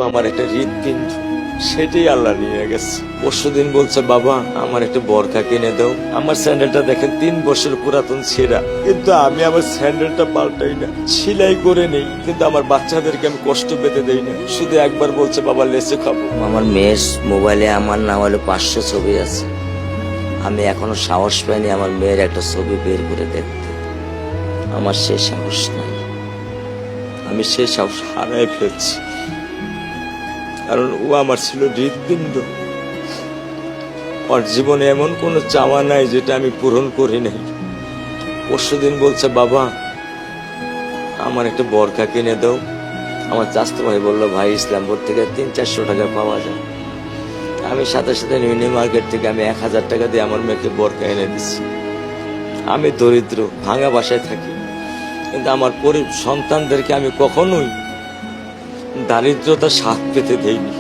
আমার একটা হৃৎপিণ্ড, সেটাই আল্লাহ নিয়ে গেছে। পরশুদিন বলছে, বাবা আমার একটা বরখা কিনে দাও। আমার স্যান্ডেলটা দেখেন 3 বছর পুরাতন ছেঁড়া, কিন্তু আমি আমার স্যান্ডেলটা পাল্টাই না, সেলাই করে নেই, কিন্তু আমার বাচ্চাদেরকে আমি কষ্ট পেতে দেই না। শুধু একবার বলছে, বাবা লেচে খাবো। আমার মেয়ের মোবাইলে আমার না হলে 500 ছবি আছে। আমি এখনো সাহস পাইনি আমার মেয়ের একটা ছবি বের করে দেখতে। আমার সে সাহস নাই। আমি সে সাহস হারাই ফেলছি, কারণ ও আমার ছিল হৃৎপিণ্ড। ওর জীবনে এমন কোনো চাওয়া নাই যেটা আমি পূরণ করি নাই। পরশুদিন বলছে, বাবা আমার একটা বরখা কিনে দাও। আমার চাচতো ভাই বললো, ভাই ইসলামপুর থেকে 300-400 টাকা পাওয়া যায়। আমি সাথে সাথে মিনি মার্কেট থেকে আমি 1000 টাকা দিয়ে আমার মেয়েকে বরখা এনে দিচ্ছি। আমি দরিদ্র, ভাঙা বাসায় থাকি, কিন্তু আমার সন্তানদেরকে আমি কখনোই দারিদ্রতা স্বাদ পেতে দেইনি।